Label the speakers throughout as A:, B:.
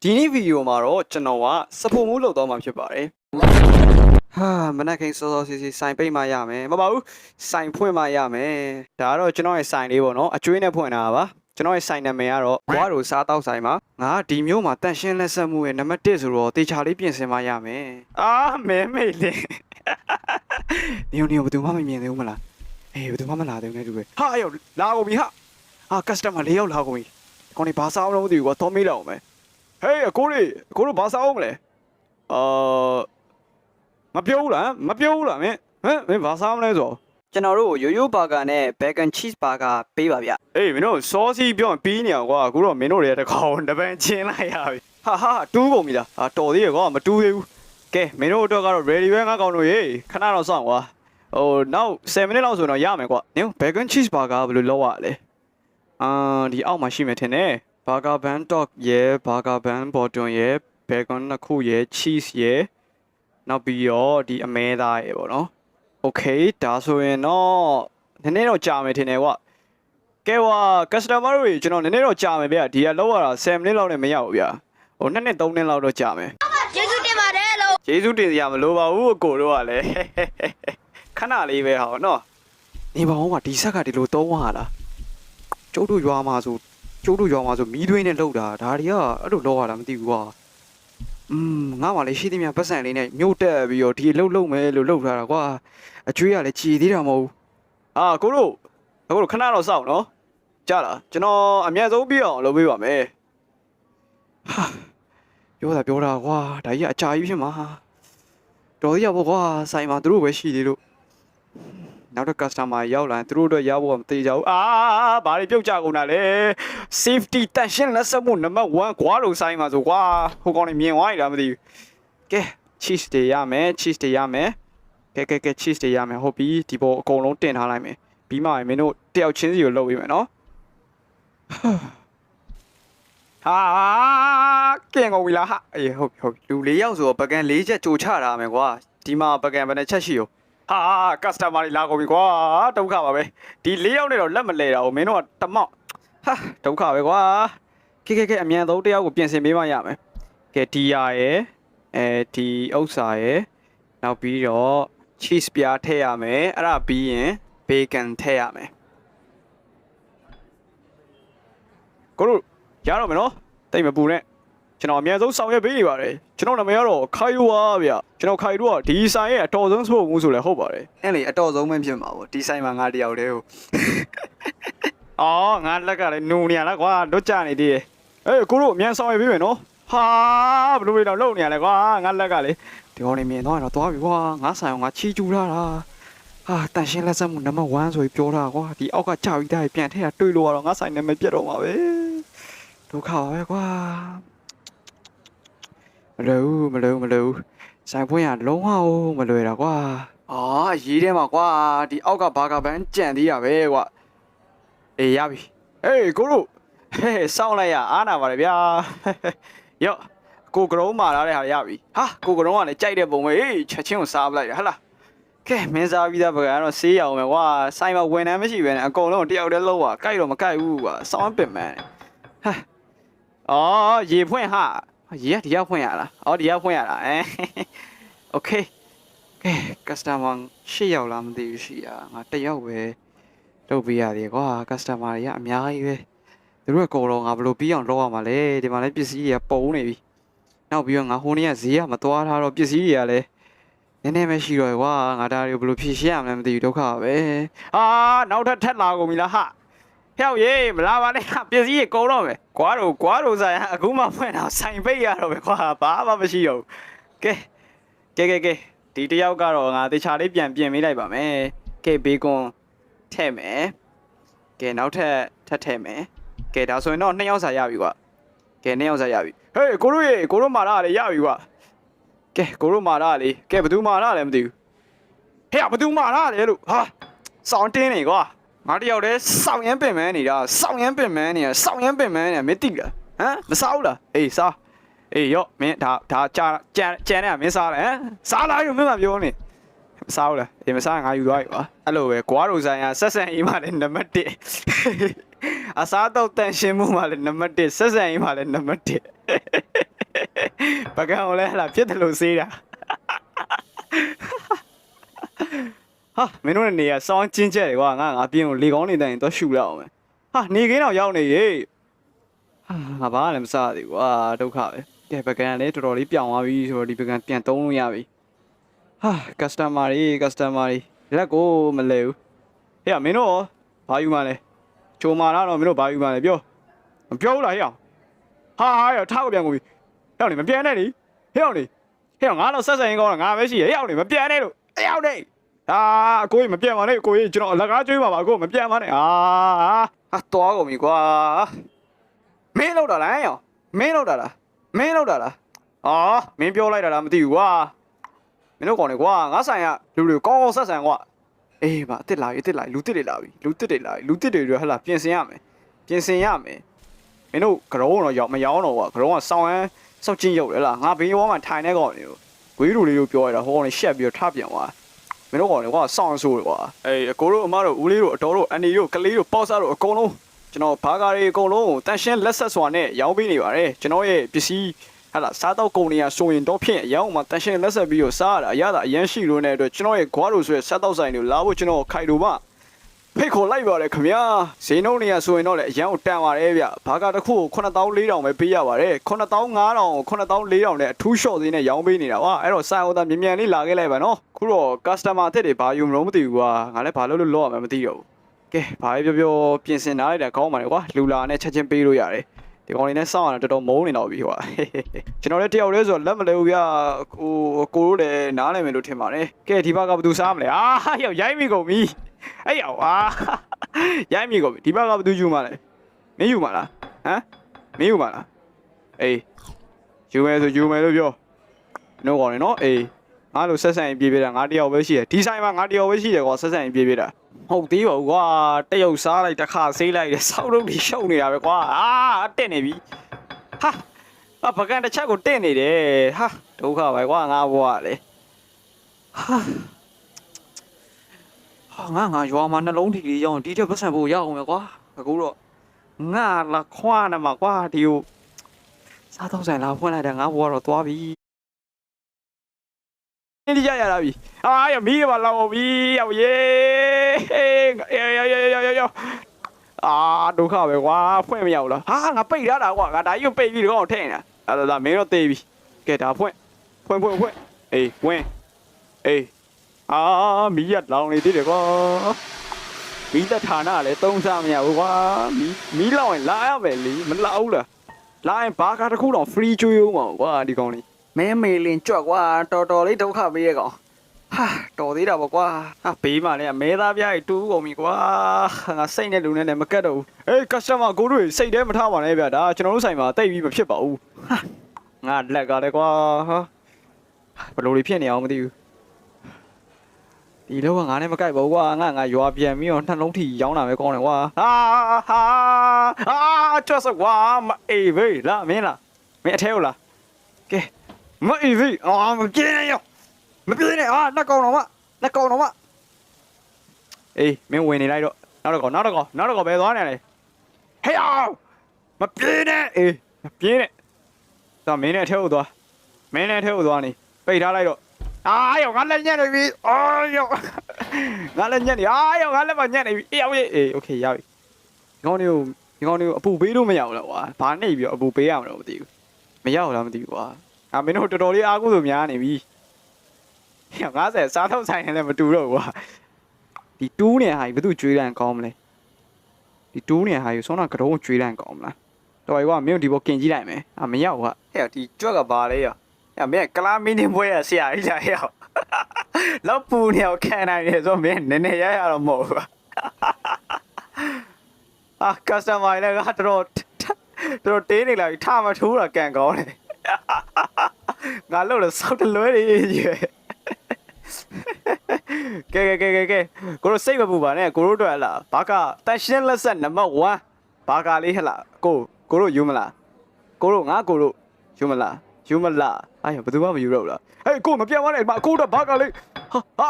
A: ဒီနေ့ဗီဒီယိုမှာတော့ကျွန်တော်ကစပိုမှုလုပ်တော့မှာဖြစ်ပါတယ်ဟာမနက်ခင်းစောစောစီစီစိုင်ပိတ်မှရမယ်မပါဘူးစိုင်ဖွင့်မှရမယ်ဒါကတော့ကျွန်တော်ရဲ့စိုင်လေးပေါ့နော်အကျွေးနဲ့ဖွင့်တာပါကျွန်တော်ရဲ့စိုင်နာမည်ကတော့ဘွားတို့စားတောက်ဆိုင်မှာငါဒီမျိုးမှာတန့်ရှင်းလက်ဆက်မှုရဲ့နံပါတ်1ဆိုတော့တေချာလေးပြင်ဆင်မှရမယ်အာမဲမေးလေနေဘယ်သူမှမမြင်သေးဘူးမလားအေးဘယ်သူမှမလာသေးဘူးနဲ့တူပဲဟာရောက်လာကုန်ပြီဟာကစတမာ၄ယောက်လာကုန်ပြီခေါင်းနေဘာစားအောင်လို့မသိဘူးကွာတော့မေးလိုက်အောင်မယ်ဟေးအကိုတို့ဘာစားအောင်မလဲမပြောဘူးလားမင်းဘာစားမလဲဆိုကျွန်တော်တို့ရိုးရိုးဘာဂါနဲ့ bacon cheese burger ပေးပါဗျအေးမင်းတို့စောစီပြောပြီးနေအောင်ကွာအခုတော့မင်းတို့တွေတကောင်တပန်းချင်းလိုက်ရပြီဟာတူးကုန်ပြီလားတော်သေးရကွာမတူးသေးဘူးကဲမင်းတို့အတွက်ကတော့ ready ပဲငါကောင်တို့ရေခဏတော့စောင့်ကွာနောက်10မိနစ်လောက်ဆိုတော့ရမယ်ကွာနင် bacon cheese burger ဘယ်လိုလုပ်ရလဲဒီအောက်မှာရှိမယ်ထင်တယ် burger bun dog ရဲ့ burger bun bottom ရဲ့ bacon နှစ်ခုရဲ့ cheese ရဲ့နောက်ပြီးတော့ဒီအမဲသားရဲ့ပေါ့နော် okay ဒါဆိုရင်တော့နည်းနည်းတော့ကြာမယ်ထင်တယ်ကွာကဲကွာ customer တွေကျွန်တော်နည်းနည်းတော့ကြာမယ်ဗျဒီကလောက်ရတာ10မိနစ်လောက်နဲ့မရဘူးဗျ2နှစ်3နှစ်လောက်တော့ကြာမယ်
B: ကျေးဇူးတင်ပါတယ်လို့
A: ကျေးဇူးတင်စရာမလိုပါဘူးအကိုတို့ကလည်းခဏလေးပဲဟာနော်နေပါဦးကဒီဆက်ကဒီလိုသုံးရလားကျုပ်တို့ရွာမှာဆိုမီးသွင်းနဲ့လှုပ်တာဒါတွေကအဲ့လိုလောက်ရတာမသိဘူးကွာငါမှလည်းရှိသမျှပတ်စံလေးနဲ့မြို့တက်ပြီးတော့ဒီလှုပ်မယ်လို့လှုပ်ထားတာကွာအကျွေးကလည်းကြည်သေးတာမဟုတ်ဘူးကိုတို့ခဏတော့စောင့်နော်ကြားလားကျွန်တော်အမြတ်ဆုံးပြအောင်လုပ်ပေးပါမယ်ဟာပြောတာကွာဒါကြီးအကြာကြီးဖြစ်မှာတော်သေးရပေါ့ကွာဆိုင်မှာသူတို့ပဲရှိသေးလို့နောက်တော့ customer ရောက်လာသူတို့အတွက်ရဖို့မသေးကြဘူးဘာတွေပြုတ်ကြကုန်တာလဲ safety တန်ရှင်းလက်စမှုနံပါတ်1ကွာလို့ဆိုင်မှာဆိုကွာဟိုကောင်နေမြင်သွားရတာမသိဘူးကဲ cheese တွေရမယ် cheese တွေရမယ်ကဲ cheese တွေရမယ်ဟုတ်ပြီဒီပေါ်အကုန်လုံးတင်ထားလိုက်မယ်ပြီးမှမင်းတို့တယောက်ချင်းစီကိုလုပ်ပေးမယ်နော်ကင်ကုန်ပြီလားဟာအေးဟုတ်လူ၄ယောက်ဆိုတော့ပကံ၄ချက်ကြိုချတာမယ်ကွာဒီမှာပကံဘယ်နှချက်ရှိရောcustomer တွေလာကုန်ပြီကွာဒုက္ခပါပဲဒီ၄ယောက်နဲ့တော့လက်မလဲတာကိုမင်းတို့ကတမောက်ဒုက္ခပဲကွာကဲအမြန်ဆုံးတယောက်ကိုပြင်ဆင်ပေးမှရမယ်ကဲဒီရယ်ဒီဥစ္စာရယ်နောက်ပြီးတော့ cheese ပြားထည့်ရမယ်အဲ့ဒါပြီးရင် bacon ထည့်ရမယ်ကိုတို့ရတော့မယ်နော်တိတ်မပူနဲ့ကျွန်တော်အများဆုံးဆောင်ရွက်ပေးနေပါတယ်ကျွန်တော်နာမည်ကတော့ခိုင်ဝါဗျကျွန်တော်ခိုင်တို့ကဒီဆိုင်ရဲ့အတော်ဆုံးဆိုမှုဆိုလဲဟုတ်ပါတယ်အဲ့လေအတော်ဆုံးပဲဖြစ်မှာပေါ့ဒီဆိုင်မှာငါတယောက်တည်းကိုငါလက်ကလည်းနူနေရလားကွာတို့ကြနေသေးတယ်ကိုတို့အမြန်ဆောင်ရွက်ပေးမယ်နော်ဘယ်လိုလဲတော့လုံနေရလဲကွာငါလက်ကလေဒီကောင်နေမြင်တော့သွားပြီကွာငါဆိုင်အောင်ငါချီကျူထားတာတန်ရှင်းလက်စမှုနံပါတ်1ဆိုပြီးပြောတာကွာဒီအောက်ကကြာပြီးသားပြန်ထည့်ရတွေးလို့ကတော့ငါဆိုင်နာမည်ပြတ်တော့မှာပဲဒုက္ခပါပဲကွာမလွယ်ဘူးဆိုင်ဖွင့်ရလုံးဝမလွယ်တာကွာရေးထဲမှာကွာဒီအောက်ကဘာကပန်းကြံသေးရပဲကွာအေးရပြီကိုတို့စောင့်လိုက်ရအားနာပါတယ်ဗျာရော့ကိုကရုံးမာလာတဲ့ဟာရပြီကိုကရုံးကလည်းကြိုက်တဲ့ပုံပဲချက်ချင်းကိုစားပလိုက်တယ်ဟဟလားကဲမင်းစားပြီးသားပကံကတော့ဆေးရအောင်ပဲကွာဆိုင်မှာဝန်ထမ်းမရှိပဲနဲ့အကုန်လုံးတယောက်တည်းလုံးကြိုက်တော့မကြိုက်ဘူးကွာစောင်းပင်မန်းရေဖွင့်ရေကဒီရောက်ဖွင့်ရလားဒီရောက်ဖွင့်ရလားโอเคကဲ customer 8ယောက်လားမသိဘူးရှိရငါ1ယောက်ပဲလုပ်ပေးရတယ်ကွာ customer တွေကအများကြီးပဲသူတို့ကကောတော့ငါဘယ်လိုပြီးအောင်လုပ်ရမှာလဲဒီမှာလည်းပစ္စည်းတွေကပုံနေပြီနောက်ပြီးတော့ငါဟိုနေ့ကဈေးကမသွားထားတော့ပစ္စည်းတွေကလည်းနည်းနည်းပဲရှိတော့ကွာငါဒါတွေကိုဘယ်လိုဖြေရှင်းရမလဲမသိဘူးဒုက္ခပဲနောက်ထပ်လာကုန်ပြီလားဟဟဲ့ရေမလာပါနဲ့ပစ္စည်းကုန်တော့မယ်ကွာတို့ဆိုင်အခုမှဖွင့်တော့ဆိုင်ပိတ်ရတော့ပဲကွာဘာမှမရှိတော့ဘူးကဲဒီတယောက်ကတော့ငါတေချာလေးပြန်ပြင်ပေးလိုက်ပါမယ်ကဲဘေကွန်ထည့်မယ်ကဲနောက်ထပ်ထည့်မယ်ကဲဒါဆိုရင်တော့2ယောက်စာရပြီကွာကဲ2ယောက်စာရပြီဟေးကိုတို့မာတာလေရပြီကွာကဲကိုတို့မာတာလေကဲဘယ်သူမာတာလဲမသိဘူးဟဲ့ဘယ်သူမာတာလဲလို့စောင်းတင်းနေကွာငါတယောက်တည်းစောင်းရမ်းပင်မန်းနေတာစောင်းရမ်းပင်မန်းနေမသိလားမစားဘူးလားအေးစားရော့မင်းဒါကြံနေတာမင်းစားလဲစားလားလို့မင်းမပြောနေမစားဘူးလားမစားငါယူသွားပြီကွာအဲ့လိုပဲကွာတို့ဆိုင်ကဆက်ဆံရေးမှလည်းနံပါတ်1အစားတော့တန်ရှင်းမှုမှလည်းနံပါတ်1ဆက်ဆံရေးမှလည်းနံပါတ်1 ဘကန်ကိုလည်းဟလာဖြစ်တယ်လို့စေးတာဟာမင်းတို့နေရစောင်းချင်းချက်တွေကွာငါပြင်းကိုလေကောင်းနေတိုင်းတော့ရှူလိုက်အောင်မယ်ဟာနေခင်းတော့ရောက်နေရေဟာငါဘာလည်းမစားသေးဘူးကွာဒုက္ခပဲကဲဘကန်လည်းတော်တော်လေးပြောင်းသွားပြီဆိုတော့ဒီဘကန်ပြန်သုံးလို့ရပြီဟာကစတမာတွေလက်ကိုမလဲဘူးဟဲ့မင်းတို့ဘာယူမှလဲချိုမာလာတော့မင်းတို့ဘာယူမှလဲပြောမပြောဘူးလားဟဲ့ဟာရထားကိုပြန်ကုန်ပြီဟဲ့နေမပြန်နဲ့လေဟဲ့နေငါတော့ဆက်ဆက်ရင်ကောင်းတာငါပဲရှိရဟဲ့နေမပြန်နဲ့လို့ဟဲ့နေအာအကိုကြီးမပြန်ပါနဲ့အကိုကြီးကျွန်တော်အလကားကျွေးပါပါအကိုမပြန်ပါနဲ့ဟာသွားကုန်ပြီကွာမင်းလောက်တာလားဟဲ့မင်းလောက်တာလားမင်းပြောလိုက်တာလားမသိဘူးကွာမင်းတို့ကောင်လေကွာငါဆိုင်ကလူတွေကောင်းဆက်ဆံကွာအေးပါအစ်စ်လာပြီလူတစ်တွေလာပြီလူတစ်တွေဟဲ့လားပြင်ဆင်ရမယ်မင်းတို့ကရုံးတော့မရောတော့ကွာကရုံးကစောက်ချင်းရုပ်လေလားငါဘေးဘောမှာထိုင်နေကောင်နေဂွေးလူလေးတို့ပြောရတာဟိုကောင်လေရှက်ပြီးတော့ထပြန်သွားမင်းတို့ကောင်လေကွာစောင်းဆိုးကွာအေးအကိုတို့အမတို့ဦးလေးတို့အတော်တို့အန်ဒီတို့ကလေးတို့ပေါ့စားတို့အကုန်လုံးကျွန်တော်ဘာကားတွေအကုန်လုံးတန်ရှင်းလက်ဆက်စွာနဲ့ရောင်းပေးနေပါတယ်ကျွန်တော်ရဲ့ပစ္စည်းဟလာစားတော့ကုန်နေရဆိုရင်တော့ဖြင့်အရောင်းမှာတန်ရှင်းလက်ဆက်ပြီးတော့စားရတာအရသာအရန်ရှိလို့တဲ့အတွက်ကျွန်တော်ရဲ့ဂွားလို့ဆိုရစားတော့ဆိုင်တွေလာဖို့ကျွန်တော်ခိုင်လို့ပါဖိတ်ခေါ်လိုက်ပါတယ်ခင်ဗျာဈေးနှုန်းနေရဆိုရင်တော့လည်းအရန်ကိုတန်ပါတယ်ဗျဘာကားတစ်ခုကို9400ပဲပေးရပါတယ်9500 9400နဲ့အထူးရှော့သေးနဲ့ရောင်းပေးနေတာပါအဲ့တော့ဆိုင်ဟိုသားမြန်လေးလာခဲ့လိုက်ပါနော်ခုတော့ customer အသစ်တွေဘာယူမလို့မသိဘူးကွာငါလည်းဘာလို့လောရမှာမသိတော့ဘူးကဲဘာပဲပြောပြင်ဆင်ထားလိုက်တာကောင်းပါလေကွာလူလာနဲ့ချက်ချင်းပေးလို့ရတယ်ဒီကောင်လေးနဲ့စောင့်ရတာတော်တော်မုန်းနေတော့ပြီကွာကျွန်တော်လည်းတယောက်တည်းဆိုလက်မလဲဘူးဗျကိုတို့လည်းနားလည်မယ်လို့ထင်ပါတယ်ကဲဒီဘက်ကဘယ်သူစားမလဲရောက်ရိုင်းမိကုန်ပြီအဲ့ရောက်ရိုင်းမိကုန်ပြီဒီဘက်ကဘယ်သူယူမှလဲမင်းယူမှလားဟမ်မင်းယူမှလားအေးယူမယ်ဆိုယူမယ်လို့ပြောနှုတ်ကောင်လေနော်အေးငါလိုဆက်ဆံရင်ပြေးပြေးတာငါတယောက်ပဲရှိတယ်ဒီဆိုင်မှာငါတယောက်ပဲရှိတယ်ကွာဆက်ဆံရင်ပြေးပြေးတာဟုတ်သေးပါဘူးကွာတရုတ်စားလိုက်တစ်ခါဆေးလိုက်တယ်စောက်လို့ဒီရှုပ်နေတာပဲကွာတက်နေပြီဟာပကံတစ်ချက်ကိုတက်နေတယ်ဟာဒုက္ခပဲကွာငါဘွားလေငါရွာမှာနှလုံးထီလေးရောင်းဒီတက်ပတ်စံဖို့ရအောင်ပဲကွာအခုတော့ငါလာခွာနေမှာကွာဒီကိုစားတော့ဆိုင်လာဖွင့်လိုက်တယ်ငါဘွားတော့သွားပြီဒီရလာပြီရမီးပါလောက်ပြီရောက်ရေးဒုက္ခပဲကွာဖွင့်မရောက်လားငါပိတ်ထားတာကွာငါဒါကြီးကိုပိတ်ပြီးတော့ထဲနေတာအဲ့ဒါမင်းတော့သေးပြီကဲဒါဖွင့်အေးဝင်အေးမီးရလောင်နေသေးတယ်ကွာမီးသက်ဌာနလည်းသုံးစားမရဘူးကွာမီးလောက်ရင်လာရမယ်လေမလောက်ဘူးလားလာရင်ဘာကားတစ်ခုတော့ free ကျွေးဦးမှာကွာဒီကောင်လေးမဲမေလင်ကြွက်ကွာတော်လေးဒုက္ခပေးရကောင်တော်သေးတာပေါ့ကွာဘေးမှာလည်းမဲသားပြားကြီးတူးကုန်ပြီကွာငါစိတ်နဲ့လူနဲ့မကတ်တော့ဘူးအေး customer ကိုတို့စိတ်ထဲမထားပါနဲ့ဗျာဒါကျွန်တော်တို့ဆိုင်မှာတိတ်ပြီးမဖြစ်ပါဘူးငါလက်ကလည်းကွာဘလို့ဖြစ်နေအောင်မသိဘူးဒီလောကငါနဲ့မကိုက်ပါဘူးကွာငါရွာပြန်ပြီးတော့နှလုံးထီရောင်းတာပဲကောင်းတယ်ကွာကျဆကွာမအေးဘေးလာမင်းအထဲဟုတ်လားကဲမအေးဘေးမပြေးနဲ့ရောမပြေးနဲ့လက်ကောင်တော့မအေးမင်းဝင်နေလိုက်တော့နောက်တော့ဘယ်သွားနေလဲဟေးမပြေးနဲ့အေးမပြေးနဲ့တော့မင်းနဲ့အထဲဟုတ်သွားနေပိတ်ထားလိုက်တော့ယောငါလက်ညက်နေပြီယောငါလက်ညက်နေယောငါလက်မညက်နေပြီအေးโอเคရပြီဒီကောင်တွေကိုအပူပေးလို့မရဘူးလားကွာဘာနေပြီးအပူပေးရမှာတော့မသိဘူးမရဘူးလားမသိဘူးကွာမင်းတို့တော်တော်လေးအားကိုးဆိုများနေပြီ50စားတော့ဆိုင်လည်းမတူတော့ဘူးကွာဒီတူးနေဟာဘယ်သူကျွေးလန့်ကောင်းမလဲဒီတူးနေဟာယူဆောင်းကတုံးကျွေးလန့်ကောင်းမလားတော်ပြီကွာမင်းတို့ဒီဘောကင်ကြီးလိုက်မယ်မရောက်ကွာဟဲ့ဒီကြွက်ကဘာလဲရောမင်းကလာမင်းနေပွဲရဆရာကြီးလာရောက်လောက်ပူနေအောင်ခံနိုင်တယ်ဆိုမင်းနည်းနည်းရတော့မဟုတ်ဘူးcustomer လည်းကတော်တေးနေလာပြီထမထိုးတာကန်ကောင်းတယ်ငါလို့စောက်တလွဲတွေကြီးကဲကိုတို့စိတ်မပူပါနဲ့ကိုတို့အတွက်ဟလားဘာကတန်ရှင်းလက်ဆက်နံပါတ်1ဘာကလေးဟလားကိုတို့ယူမလားကိုတို့ယူမလားဘယ်သူမှမယူတော့ဘူးလားဟေးကိုမပြန်ပါနဲ့အကိုတော့ဘာကလေး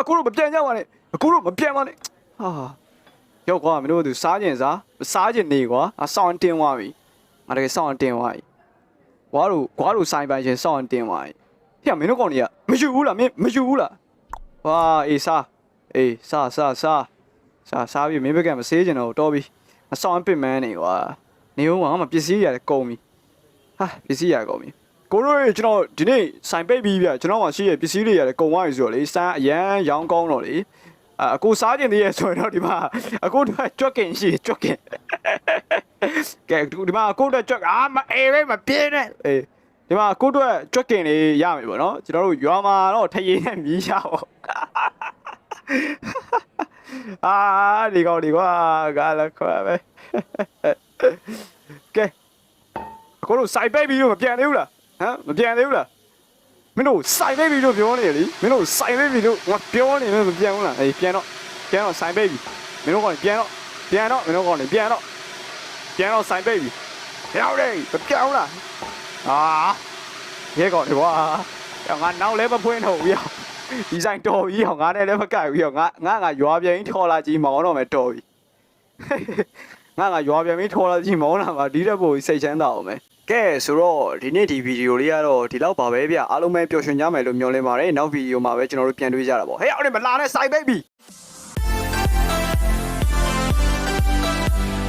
A: အကိုတို့မပြန်ကြပါနဲ့ရောက်ကွာမင်းတို့သူစားကျင်နေကွာစောင့်တင်းသွားပြီငါတကယ်စောင့်တင်းသွားပြီ ကွာတို့ဆိုင်ပိုင်ရှင်စောင့်တင်သွားဟဲ့မင်းတို့ကောင်တွေကမယူဘူးလားမင်းမယူဘူးလားဝါအေးစားပြီမင်းဘက်ကမဆေးကျင်တော့တော်ပြီအဆောင်ပစ်မန်းနေကွာနေဦးကငါမပစ္စည်းရတယ်ကုန်ပြီဟာပစ္စည်းရကုန်ပြီကိုတို့ကျွန်တော်ဒီနေ့ဆိုင်ပိတ်ပြီးဗျကျွန်တော်မှရှိရပစ္စည်းတွေရတယ်ကုန်သွားပြီဆိုတော့လေစမ်းအရန်ရောင်းကောင်းတော့လေအကိုစားကျင်သေးရဲ့ဆိုရင်တော့ဒီမှာအကိုတို့ကြွက်ကင်ရှိကြွက်ကင်ကဲဒီမှာအကိုတို့ကြွက်မအေးပဲမပြင်းနဲ့အေးဒီမှာအကိုတို့ကြွက်ကင်လေးရမယ်ပေါ့နော်ကျွန်တော်တို့ရွာမှာတော့ထရေနဲ့မြည်ရပေါ့ဒီကောင်ဒီကွာကလည်းခွာပဲကဲအကိုတို့စိုက်ပိတ်ပြီးတော့မပြန်သေးဘူးလားဟမ်မပြန်သေးဘူးလားမင်းတို့စိုက်ပိတ်ပြီးတော့ပြောနေလေမင်းတို့စိုက်ပိတ်ပြီးတော့ငါပြောနေမပြန်ဘူးလားအေးပြန်တော့စိုက်ပိတ်ပြီးမင်းတို့ကောင်ပြန်တော့မင်းတို့ကောင်ပြန်တော့စိုက်ပိတ်ပြီးရောက်တယ်မပြောင်းလားရဲကောင်ဒီကွာငါနောက်လဲမဖွင့်တော့ဘူးရောက်ဒီဆိုင်တော်ကြီးဟောငါနဲ့လည်းမကပ်ဘူးရောငါရွာပြန်ထော်လာကြီးမောင်းတော့မယ်တော်ပြီငါရွာပြန်ပြီးထော်လာကြီးမောင်းလာမှာဒီတက်ဖို့စိတ်ချမ်းသာအောင်မယ်ကဲဆိုတော့ဒီနေ့ဒီဗီဒီယိုလေးကတော့ဒီလောက်ပါပဲဗျအားလုံးပဲပျော်ရွှင်ကြမယ်လို့မျှော်လင့်ပါတယ်နောက်ဗီဒီယိုမှာပဲကျွန်တော်တို့ပြန်တွေ့ကြတာပေါ့ဟေးအောင်နေမလာနဲ့စိုက်ပိတ်ပြီ